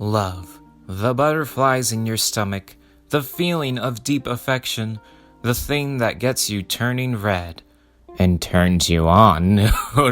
Love. The butterflies in your stomach, the feeling of deep affection, the thing that gets you turning red and turns you on. Oh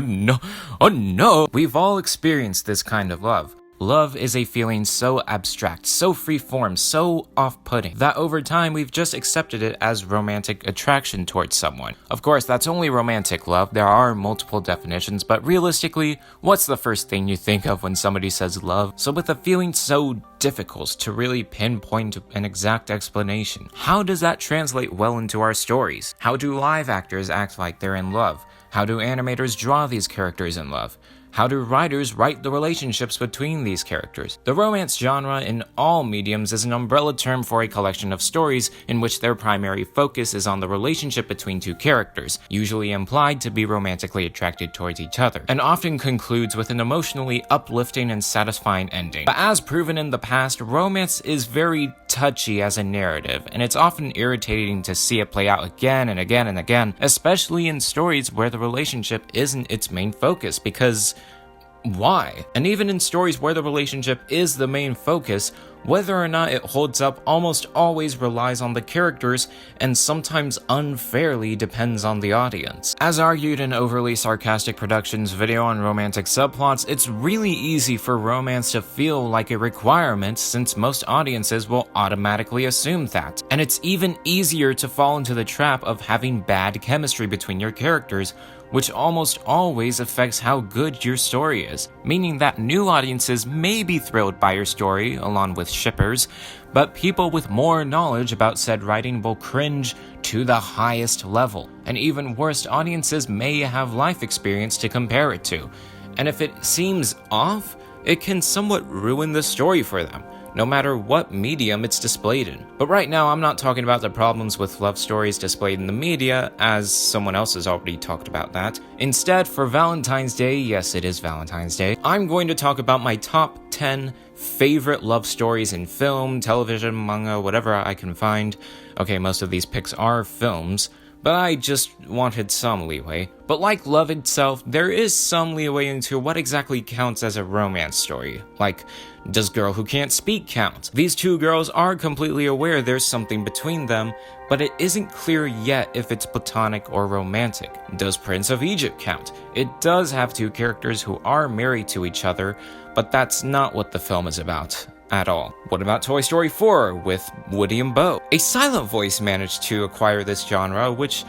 no. We've all experienced this kind of love. Love is a feeling so abstract, so free-form, so off-putting, that over time we've just accepted it as romantic attraction towards someone. Of course, that's only romantic love. There are multiple definitions, but realistically, what's the first thing you think of when somebody says love? So with a feeling so difficult to really pinpoint an exact explanation, how does that translate well into our stories? How do live actors act like they're in love? How do animators draw these characters in love? How do writers write the relationships between these characters? The romance genre in all mediums is an umbrella term for a collection of stories in which their primary focus is on the relationship between two characters, usually implied to be romantically attracted towards each other, and often concludes with an emotionally uplifting and satisfying ending. But as proven in the past, romance is very touchy as a narrative, and it's often irritating to see it play out again and again and again, especially in stories where the relationship isn't its main focus, because why? And even in stories where the relationship is the main focus, whether or not it holds up almost always relies on the characters and sometimes unfairly depends on the audience. As argued in Overly Sarcastic Productions' video on romantic subplots, it's really easy for romance to feel like a requirement since most audiences will automatically assume that. And it's even easier to fall into the trap of having bad chemistry between your characters, which almost always affects how good your story is, meaning that new audiences may be thrilled by your story along with shippers, but people with more knowledge about said writing will cringe to the highest level, and even worse, audiences may have life experience to compare it to, and if it seems off, it can somewhat ruin the story for them, no matter what medium it's displayed in. But right now, I'm not talking about the problems with love stories displayed in the media, as someone else has already talked about that. Instead, for Valentine's Day, yes, it is Valentine's Day, I'm going to talk about my top 10 favorite love stories in film, television, manga, whatever I can find. Okay, most of these picks are films, but I just wanted some leeway. But like love itself, there is some leeway into what exactly counts as a romance story. Like, does Girl Who Can't Speak count? These two girls are completely aware there's something between them, but it isn't clear yet if it's platonic or romantic. Does Prince of Egypt count? It does have two characters who are married to each other, but that's not what the film is about at all. What about Toy Story 4 with Woody and Bo? A silent voice managed to acquire this genre, which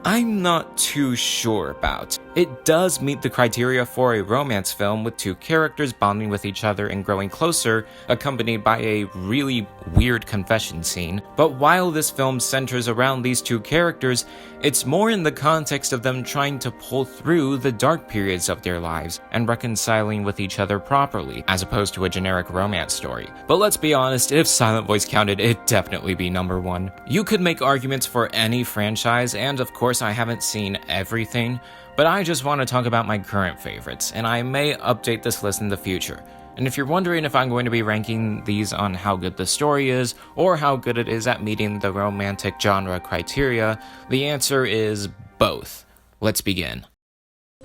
I'm not too sure about. It does meet the criteria for a romance film with two characters bonding with each other and growing closer, accompanied by a really weird confession scene. But while this film centers around these two characters, it's more in the context of them trying to pull through the dark periods of their lives and reconciling with each other properly, as opposed to a generic romance story. But let's be honest, if Silent Voice counted, it'd definitely be number one. You could make arguments for any franchise, and of course I haven't seen everything, but I just want to talk about my current favorites, and I may update this list in the future. And if you're wondering if I'm going to be ranking these on how good the story is, or how good it is at meeting the romantic genre criteria, the answer is both. Let's begin.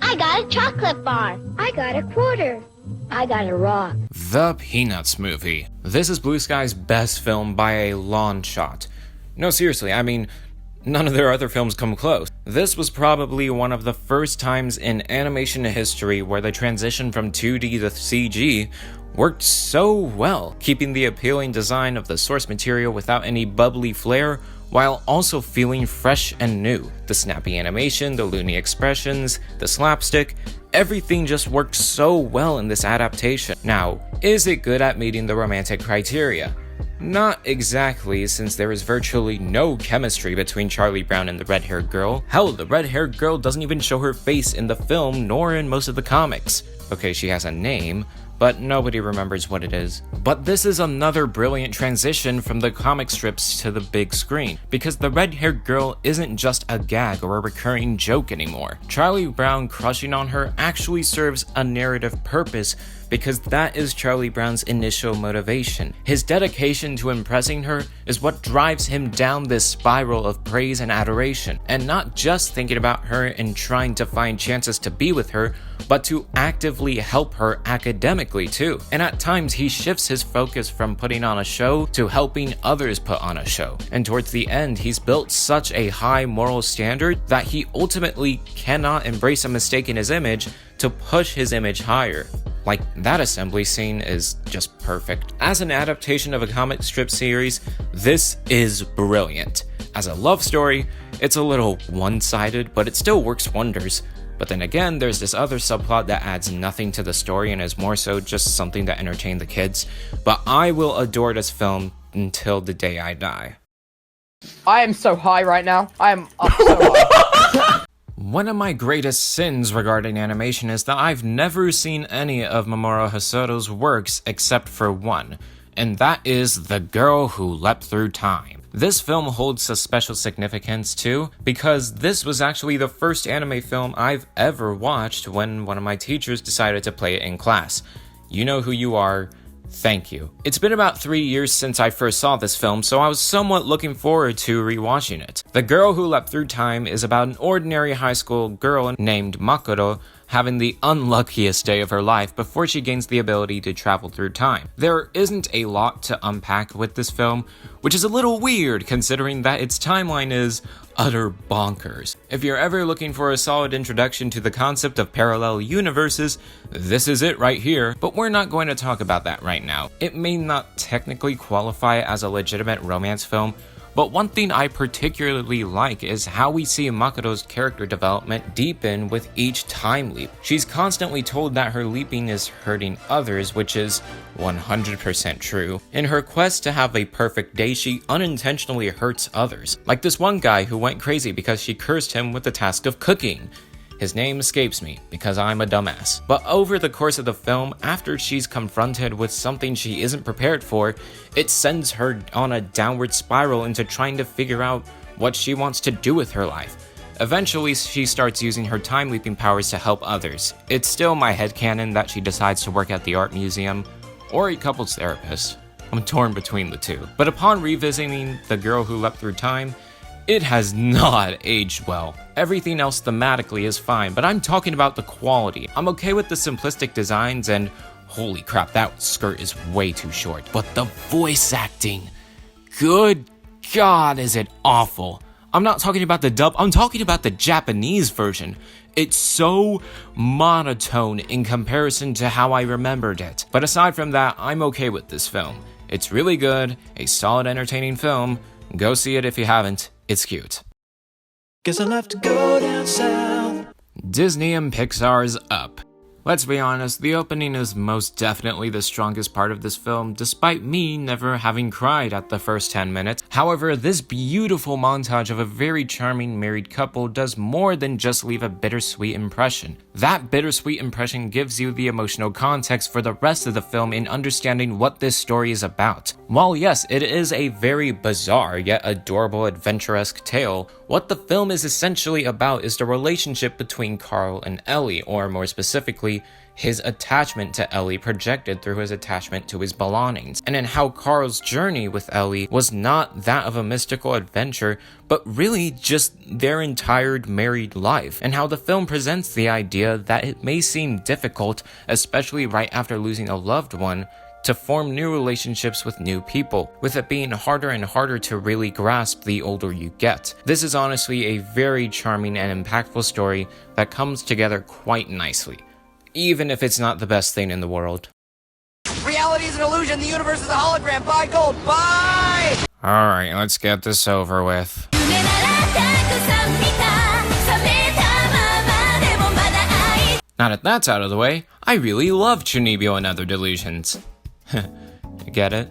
I got a chocolate bar. I got a quarter. I got a rock. The Peanuts movie. This is Blue Sky's best film by a long shot. No, seriously, I mean, none of their other films come close. This was probably one of the first times in animation history where the transition from 2D to CG worked so well, keeping the appealing design of the source material without any bubbly flair, while also feeling fresh and new. The snappy animation, the loony expressions, the slapstick, everything just worked so well in this adaptation. Now, is it good at meeting the romantic criteria? Not exactly, since there is virtually no chemistry between Charlie Brown and the red-haired girl. Hell, the red-haired girl doesn't even show her face in the film nor in most of the comics. Okay, she has a name, but nobody remembers what it is. But this is another brilliant transition from the comic strips to the big screen, because the red-haired girl isn't just a gag or a recurring joke anymore. Charlie Brown crushing on her actually serves a narrative purpose because that is Charlie Brown's initial motivation. His dedication to impressing her is what drives him down this spiral of praise and adoration, and not just thinking about her and trying to find chances to be with her, but to actively help her academically too. And at times he shifts his focus from putting on a show to helping others put on a show. And towards the end, he's built such a high moral standard that he ultimately cannot embrace a mistake in his image to push his image higher. Like, that assembly scene is just perfect. As an adaptation of a comic strip series, this is brilliant. As a love story, it's a little one-sided, but it still works wonders. But then again, there's this other subplot that adds nothing to the story and is more so just something to entertain the kids. But I will adore this film until the day I die. I am so high right now. I am up so high. One of my greatest sins regarding animation is that I've never seen any of Mamoru Hosoda's works except for one, and that is The Girl Who Leapt Through Time. This film holds a special significance too, because this was actually the first anime film I've ever watched when one of my teachers decided to play it in class. You know who you are. Thank you. It's been about 3 years since I first saw this film, so I was somewhat looking forward to rewatching it. The Girl Who Leapt Through Time is about an ordinary high school girl named Makoto having the unluckiest day of her life before she gains the ability to travel through time. There isn't a lot to unpack with this film, which is a little weird considering that its timeline is utter bonkers. If you're ever looking for a solid introduction to the concept of parallel universes, this is it right here, but we're not going to talk about that right now. It may not technically qualify as a legitimate romance film, but one thing I particularly like is how we see Makoto's character development deepen with each time leap. She's constantly told that her leaping is hurting others, which is 100% true. In her quest to have a perfect day, she unintentionally hurts others. Like this one guy who went crazy because she cursed him with the task of cooking. His name escapes me because I'm a dumbass. But over the course of the film, after she's confronted with something she isn't prepared for, it sends her on a downward spiral into trying to figure out what she wants to do with her life. Eventually, she starts using her time leaping powers to help others. It's still my headcanon that she decides to work at the art museum or a couples therapist. I'm torn between the two. But upon revisiting The Girl Who Leapt Through Time, it has not aged well. Everything else thematically is fine, but I'm talking about the quality. I'm okay with the simplistic designs and holy crap, that skirt is way too short. But the voice acting, good God, is it awful. I'm not talking about the dub, I'm talking about the Japanese version. It's so monotone in comparison to how I remembered it. But aside from that, I'm okay with this film. It's really good, a solid entertaining film. Go see it if you haven't. It's cute. Guess I'll have to go down south. Disney and Pixar's Up. Let's be honest, the opening is most definitely the strongest part of this film, despite me never having cried at the first 10 minutes. However, this beautiful montage of a very charming married couple does more than just leave a bittersweet impression. That bittersweet impression gives you the emotional context for the rest of the film in understanding what this story is about. While yes, it is a very bizarre yet adorable adventuresque tale, what the film is essentially about is the relationship between Carl and Ellie, or more specifically, his attachment to Ellie projected through his attachment to his belongings, and in how Carl's journey with Ellie was not that of a mystical adventure, but really just their entire married life, and how the film presents the idea that it may seem difficult, especially right after losing a loved one, to form new relationships with new people, with it being harder and harder to really grasp the older you get. This is honestly a very charming and impactful story that comes together quite nicely, even if it's not the best thing in the world. Reality is an illusion. The universe is a hologram. Buy gold. Buy! Alright, let's get this over with. Now that that's out of the way, I really love Chunibyo and Other Delusions. You get it?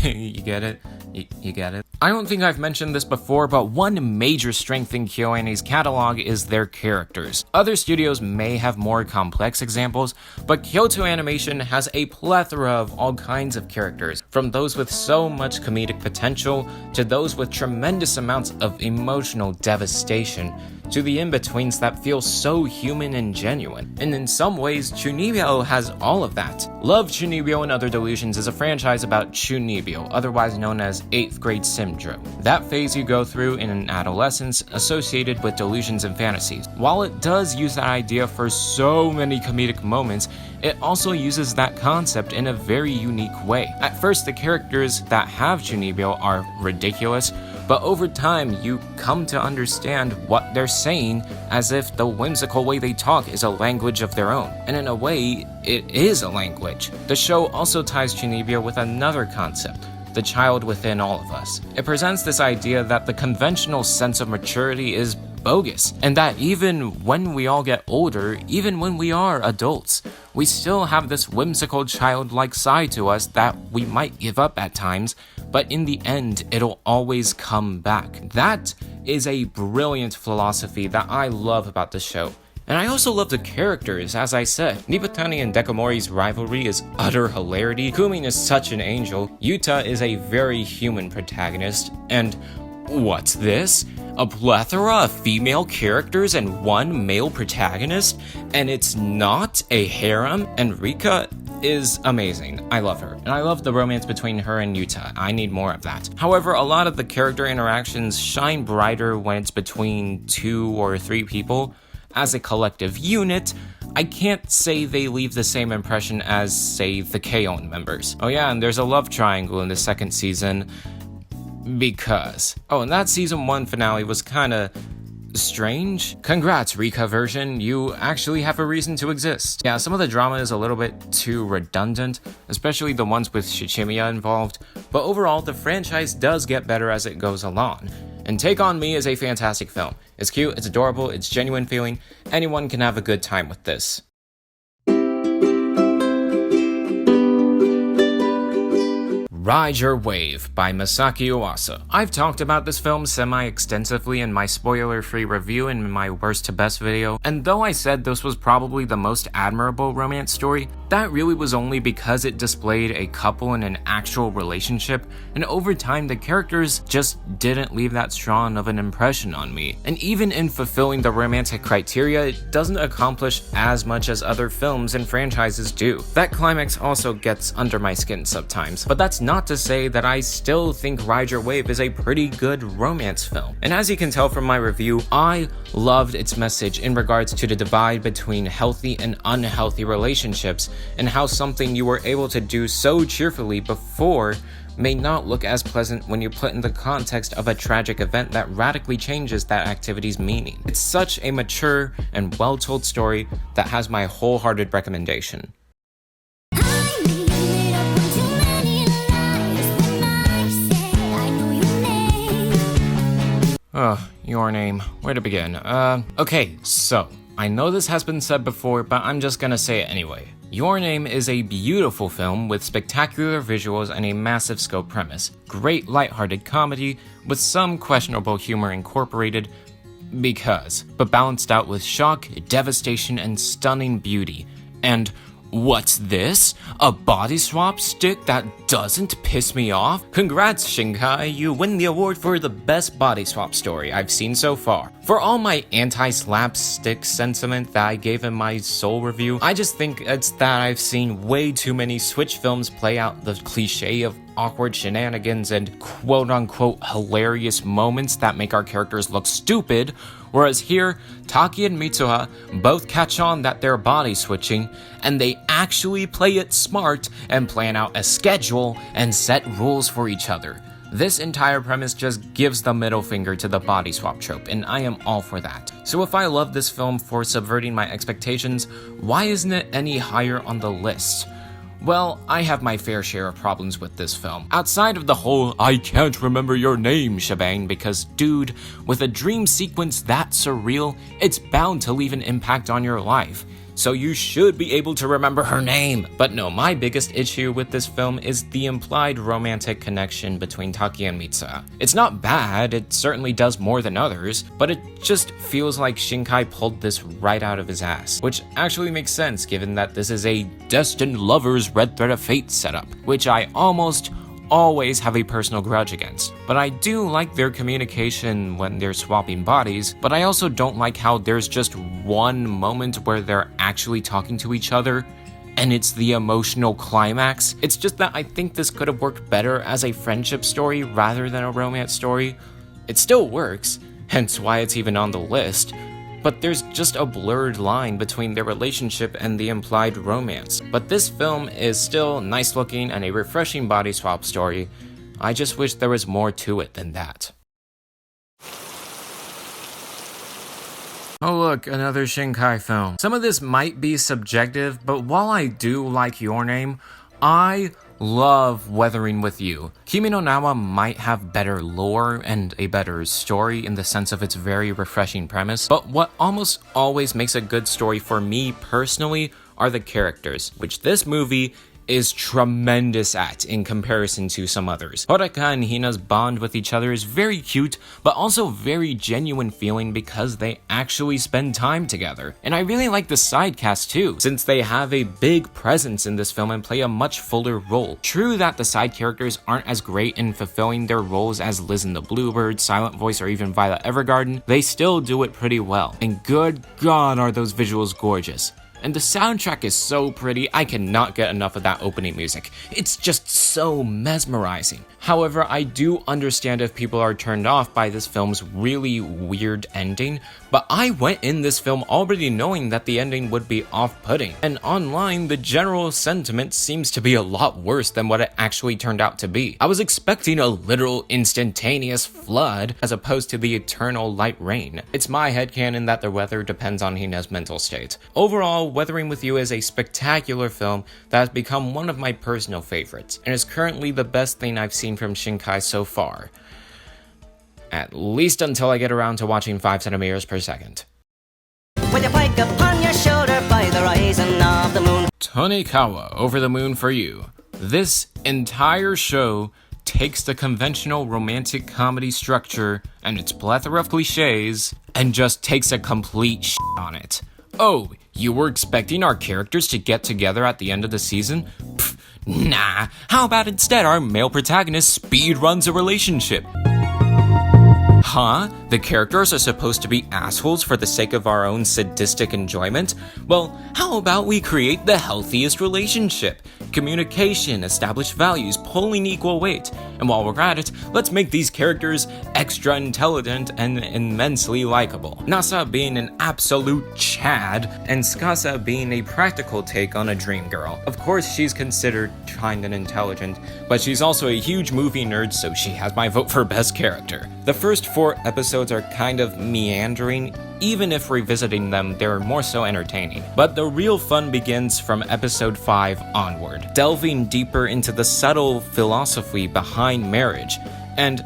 You get it? You get it? I don't think I've mentioned this before, but one major strength in KyoAni's catalog is their characters. Other studios may have more complex examples, but Kyoto Animation has a plethora of all kinds of characters, from those with so much comedic potential to those with tremendous amounts of emotional devastation. to the in-betweens that feel so human and genuine. And in some ways, Chunibyo has all of that. Love, Chunibyo and Other Delusions is a franchise about Chunibyo, otherwise known as 8th grade syndrome. That phase you go through in an adolescence associated with delusions and fantasies. While it does use that idea for so many comedic moments, it also uses that concept in a very unique way. At first, the characters that have Chunibyo are ridiculous, but over time, you come to understand what they're saying as if the whimsical way they talk is a language of their own. And in a way, it is a language. The show also ties Chunibyo with another concept, the child within all of us. It presents this idea that the conventional sense of maturity is bogus, and that even when we all get older, even when we are adults, we still have this whimsical childlike side to us that we might give up at times, but in the end, it'll always come back. That is a brilliant philosophy that I love about the show. And I also love the characters, as I said. Nibatani and Dekamori's rivalry is utter hilarity. Kumin is such an angel. Yuta is a very human protagonist. And what's this? A plethora of female characters and one male protagonist? And it's not a harem? And Rika is amazing. I love her. And I love the romance between her and Yuta. I need more of that. However, a lot of the character interactions shine brighter when it's between 2 or 3 people. As a collective unit, I can't say they leave the same impression as, say, the K-On! Members. Oh yeah, and there's a love triangle in the second season. Because. Oh, and that season 1 finale was kinda strange. Congrats, Rika version, you actually have a reason to exist. Yeah, some of the drama is a little bit too redundant, especially the ones with Shichimiya involved, but overall, the franchise does get better as it goes along. And Take On Me is a fantastic film. It's cute, it's adorable, it's genuine feeling. Anyone can have a good time with this. Ride Your Wave by Masaki Uwasa. I've talked about this film semi-extensively in my spoiler-free review and in my worst to best video, and though I said this was probably the most admirable romance story, that really was only because it displayed a couple in an actual relationship, and over time the characters just didn't leave that strong of an impression on me. And even in fulfilling the romantic criteria, it doesn't accomplish as much as other films and franchises do. That climax also gets under my skin sometimes, but that's not to say that I still think Ride Your Wave is a pretty good romance film. And as you can tell from my review, I loved its message in regards to the divide between healthy and unhealthy relationships, and how something you were able to do so cheerfully before may not look as pleasant when you put in the context of a tragic event that radically changes that activity's meaning. It's such a mature and well-told story that has my wholehearted recommendation. Your Name. Where to begin? Okay, so, I know this has been said before, but I'm just gonna say it anyway. Your Name is a beautiful film with spectacular visuals and a massive scope premise. Great lighthearted comedy with some questionable humor incorporated, but balanced out with shock, devastation, and stunning beauty. And what's this? A body swap stick that doesn't piss me off? Congrats, Shinkai, you win the award for the best body swap story I've seen so far. For all my anti-slapstick sentiment that I gave in my Soul review, I just think it's that I've seen way too many Switch films play out the cliche of awkward shenanigans and quote-unquote hilarious moments that make our characters look stupid, whereas here, Taki and Mitsuha both catch on that they're body switching, and they actually play it smart and plan out a schedule and set rules for each other. This entire premise just gives the middle finger to the body swap trope, and I am all for that. So if I love this film for subverting my expectations, why isn't it any higher on the list? Well, I have my fair share of problems with this film. Outside of the whole I can't remember your name shebang, because dude, with a dream sequence that surreal, it's bound to leave an impact on your life. So you should be able to remember her name. But no, my biggest issue with this film is the implied romantic connection between Taki and Mitsuha. It's not bad, it certainly does more than others, but it just feels like Shinkai pulled this right out of his ass. Which actually makes sense given that this is a destined lovers red thread of fate setup, which I almost always have a personal grudge against. But I do like their communication when they're swapping bodies, but I also don't like how there's just one moment where they're actually talking to each other, and it's the emotional climax. It's just that I think this could have worked better as a friendship story rather than a romance story. It still works, hence why it's even on the list, but there's just a blurred line between their relationship and the implied romance. But this film is still nice looking and a refreshing body swap story. I just wish there was more to it than that. Oh look, another Shinkai film. Some of this might be subjective, but while I do like Your Name, I love Weathering with You. Kimi no Na wa might have better lore and a better story in the sense of its very refreshing premise, but what almost always makes a good story for me personally are the characters, which this movie is tremendous at in comparison to some others. Horaka and Hina's bond with each other is very cute, but also very genuine feeling because they actually spend time together. And I really like the side cast too, since they have a big presence in this film and play a much fuller role. True that the side characters aren't as great in fulfilling their roles as Liz and the Bluebird, Silent Voice, or even Violet Evergarden, they still do it pretty well. And good God are those visuals gorgeous. And the soundtrack is so pretty, I cannot get enough of that opening music. It's just so mesmerizing. However, I do understand if people are turned off by this film's really weird ending, but I went in this film already knowing that the ending would be off-putting. And online, the general sentiment seems to be a lot worse than what it actually turned out to be. I was expecting a literal instantaneous flood as opposed to the eternal light rain. It's my headcanon that the weather depends on Hina's mental state. Overall, Weathering with You is a spectacular film that has become one of my personal favorites, and is currently the best thing I've seen from Shinkai so far. At least until I get around to watching 5 centimeters per second. With your pike upon your shoulder by the rising of the moon. Tonikawa, Over the Moon for You. This entire show takes the conventional romantic comedy structure and its plethora of cliches and just takes a complete shit on it. Oh, you were expecting our characters to get together at the end of the season? Pfft, nah, how about instead our male protagonist speed runs a relationship? Huh? The characters are supposed to be assholes for the sake of our own sadistic enjoyment? Well, how about we create the healthiest relationship? Communication, established values, pulling equal weight. And while we're at it, let's make these characters extra intelligent and immensely likable. Nasa being an absolute Chad, and Tsukasa being a practical take on a dream girl. Of course, she's considered kind and intelligent, but she's also a huge movie nerd, so she has my vote for best character. The first 4 episodes are kind of meandering. Even if revisiting them, they're more so entertaining. But the real fun begins from episode 5 onward, delving deeper into the subtle philosophy behind marriage. And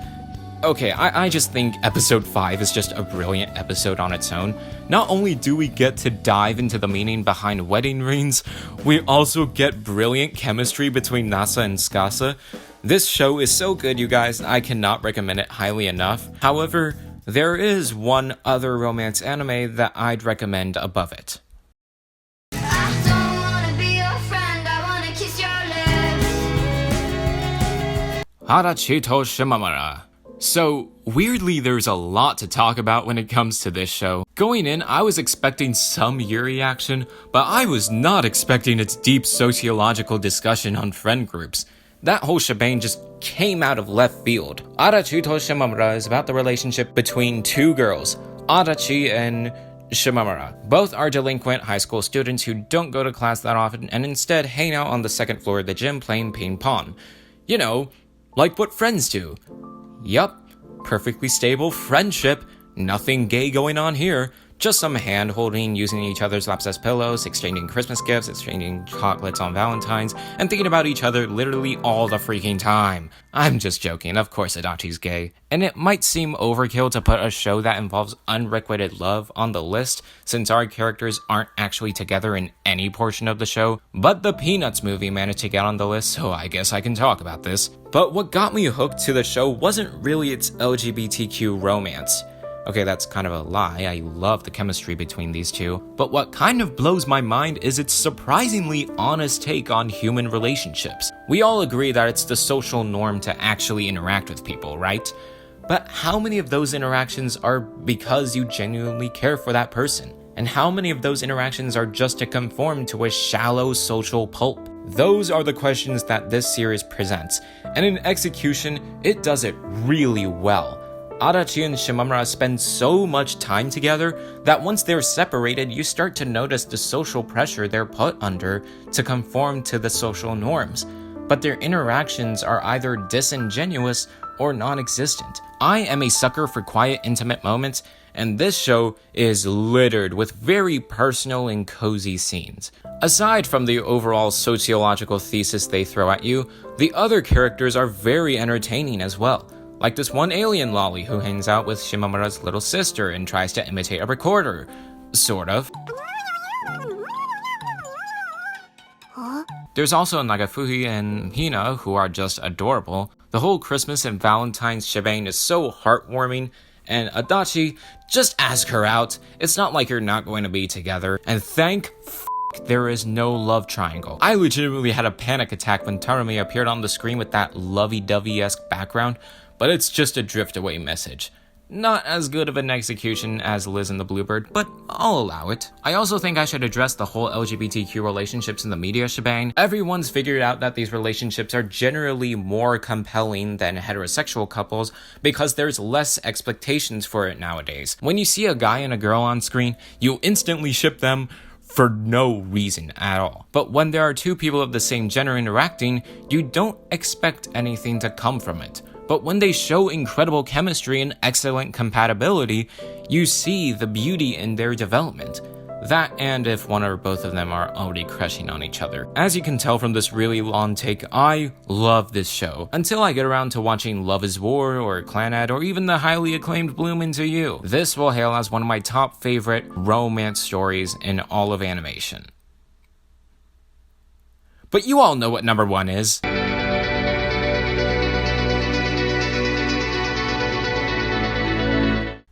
okay, I just think episode 5 is just a brilliant episode on its own. Not only do we get to dive into the meaning behind wedding rings, we also get brilliant chemistry between Nasa and Tsukasa. This show is so good, you guys, I cannot recommend it highly enough. However, there is one other romance anime that I'd recommend above it. I don't wanna be your friend, I wanna kiss your lips. Harachito Shimamura. So, weirdly, there's a lot to talk about when it comes to this show. Going in, I was expecting some Yuri action, but I was not expecting its deep sociological discussion on friend groups. That whole shebang just came out of left field. Arachuto Shimamura is about the relationship between 2 girls, Arachi and Shimamura. Both are delinquent high school students who don't go to class that often and instead hang out on the 2nd floor of the gym playing ping pong. You know, like what friends do. Yup, perfectly stable friendship, nothing gay going on here. Just some hand-holding, using each other's laps as pillows, exchanging Christmas gifts, exchanging chocolates on Valentine's, and thinking about each other literally all the freaking time. I'm just joking, of course Adachi's gay. And it might seem overkill to put a show that involves unrequited love on the list, since our characters aren't actually together in any portion of the show, but the Peanuts movie managed to get on the list, so I guess I can talk about this. But what got me hooked to the show wasn't really its LGBTQ romance. Okay, that's kind of a lie. I love the chemistry between these two. But what kind of blows my mind is its surprisingly honest take on human relationships. We all agree that it's the social norm to actually interact with people, right? But how many of those interactions are because you genuinely care for that person? And how many of those interactions are just to conform to a shallow social pulp? Those are the questions that this series presents, and in execution, it does it really well. Adachi and Shimamura spend so much time together that once they're separated, you start to notice the social pressure they're put under to conform to the social norms. But their interactions are either disingenuous or non-existent. I am a sucker for quiet, intimate moments, and this show is littered with very personal and cozy scenes. Aside from the overall sociological thesis they throw at you, the other characters are very entertaining as well. Like this one alien lolly who hangs out with Shimamura's little sister and tries to imitate a recorder. Sort of. There's also Nagafuhi and Hina who are just adorable. The whole Christmas and Valentine's shebang is so heartwarming, and Adachi, just ask her out. It's not like you're not going to be together. And thank there is no love triangle. I legitimately had a panic attack when Tarumi appeared on the screen with that lovey-dovey-esque background, but it's just a drift away message. Not as good of an execution as Liz and the Bluebird, but I'll allow it. I also think I should address the whole LGBTQ relationships in the media shebang. Everyone's figured out that these relationships are generally more compelling than heterosexual couples because there's less expectations for it nowadays. When you see a guy and a girl on screen, you instantly ship them for no reason at all. But when there are two people of the same gender interacting, you don't expect anything to come from it. But when they show incredible chemistry and excellent compatibility, you see the beauty in their development. That and if one or both of them are already crushing on each other. As you can tell from this really long take, I love this show. Until I get around to watching Love is War or Clannad or even the highly acclaimed Bloom Into You. This will hail as one of my top favorite romance stories in all of animation. But you all know what number one is.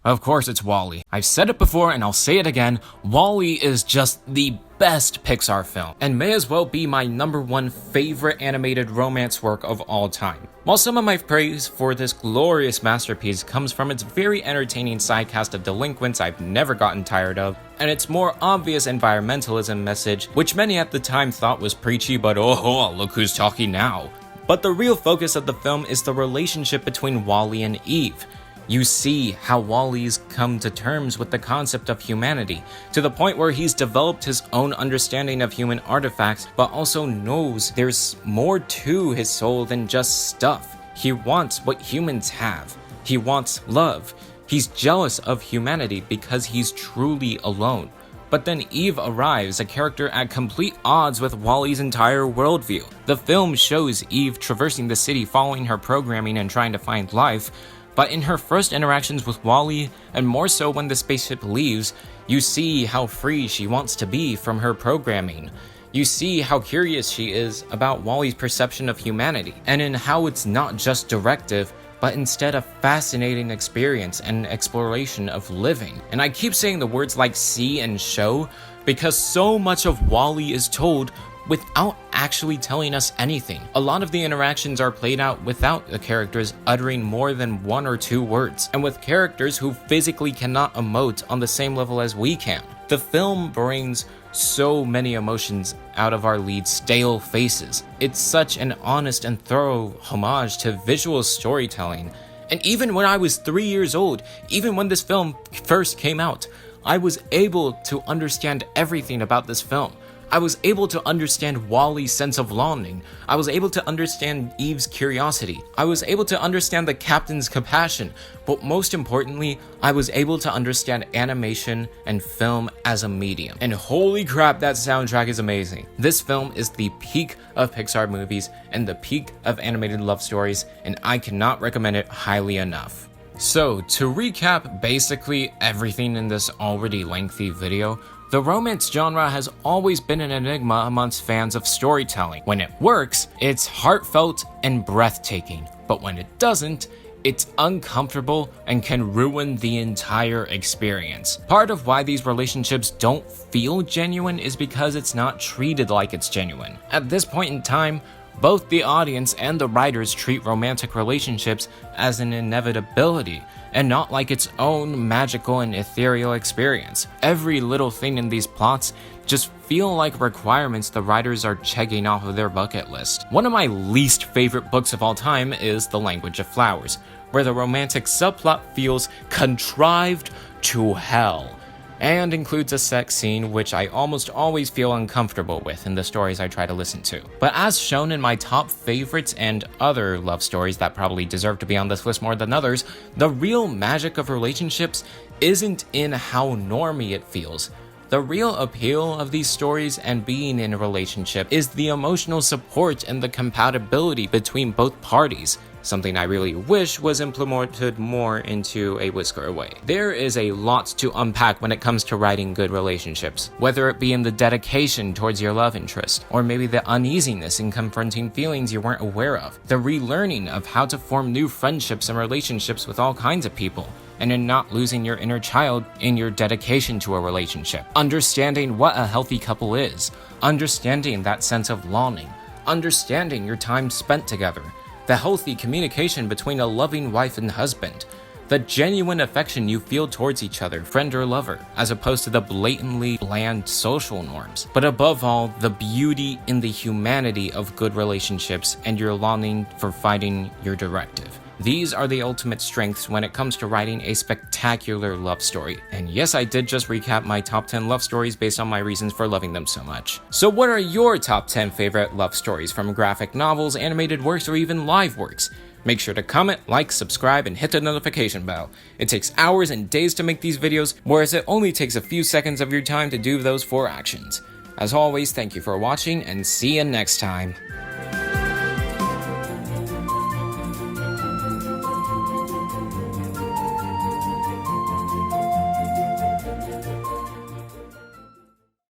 Of course it's WALL-E. I've said it before and I'll say it again, WALL-E is just the best Pixar film, and may as well be my number one favorite animated romance work of all time. While some of my praise for this glorious masterpiece comes from its very entertaining sidecast of delinquents I've never gotten tired of, and its more obvious environmentalism message, which many at the time thought was preachy, but oh, look who's talking now. But the real focus of the film is the relationship between WALL-E and Eve. You see how WALL-E's come to terms with the concept of humanity, to the point where he's developed his own understanding of human artifacts, but also knows there's more to his soul than just stuff. He wants what humans have. He wants love. He's jealous of humanity because he's truly alone. But then Eve arrives, a character at complete odds with WALL-E's entire worldview. The film shows Eve traversing the city following her programming and trying to find life, but in her first interactions with WALL-E, and more so when the spaceship leaves, you see how free she wants to be from her programming. You see how curious she is about WALL-E's perception of humanity, and in how it's not just directive, but instead a fascinating experience and exploration of living. And I keep saying the words like see and show, because so much of WALL-E is told without actually telling us anything. A lot of the interactions are played out without the characters uttering more than one or two words, and with characters who physically cannot emote on the same level as we can. The film brings so many emotions out of our lead's stale faces. It's such an honest and thorough homage to visual storytelling. And even when I was 3 years old, even when this film first came out, I was able to understand everything about this film. I was able to understand WALL-E's sense of longing. I was able to understand Eve's curiosity. I was able to understand the captain's compassion. But most importantly, I was able to understand animation and film as a medium. And holy crap, that soundtrack is amazing. This film is the peak of Pixar movies and the peak of animated love stories, and I cannot recommend it highly enough. So, to recap basically everything in this already lengthy video, the romance genre has always been an enigma amongst fans of storytelling. When it works, it's heartfelt and breathtaking, but when it doesn't, It's uncomfortable and can ruin the entire experience. Part of why these relationships don't feel genuine is because it's not treated like it's genuine. At this point in time, both the audience and the writers treat romantic relationships as an inevitability and not like its own magical and ethereal experience. Every little thing in these plots just feel like requirements the writers are checking off of their bucket list. One of my least favorite books of all time is The Language of Flowers, where the romantic subplot feels contrived to hell and includes a sex scene which I almost always feel uncomfortable with in the stories I try to listen to. But as shown in my top favorites and other love stories that probably deserve to be on this list more than others, the real magic of relationships isn't in how normie it feels. The real appeal of these stories and being in a relationship is the emotional support and the compatibility between both parties, something I really wish was implemented more into A Whisker Away. There is a lot to unpack when it comes to writing good relationships, whether it be in the dedication towards your love interest, or maybe the uneasiness in confronting feelings you weren't aware of, the relearning of how to form new friendships and relationships with all kinds of people, and in not losing your inner child in your dedication to a relationship, understanding what a healthy couple is, understanding that sense of longing, understanding your time spent together, the healthy communication between a loving wife and husband, the genuine affection you feel towards each other, friend or lover, as opposed to the blatantly bland social norms. But above all, the beauty in the humanity of good relationships and your longing for finding your directive. These are the ultimate strengths when it comes to writing a spectacular love story. And yes, I did just recap my top 10 love stories based on my reasons for loving them so much. So what are your top 10 favorite love stories from graphic novels, animated works, or even live works? Make sure to comment, like, subscribe, and hit the notification bell. It takes hours and days to make these videos, whereas it only takes a few seconds of your time to do those 4 actions. As always, thank you for watching, and see you next time.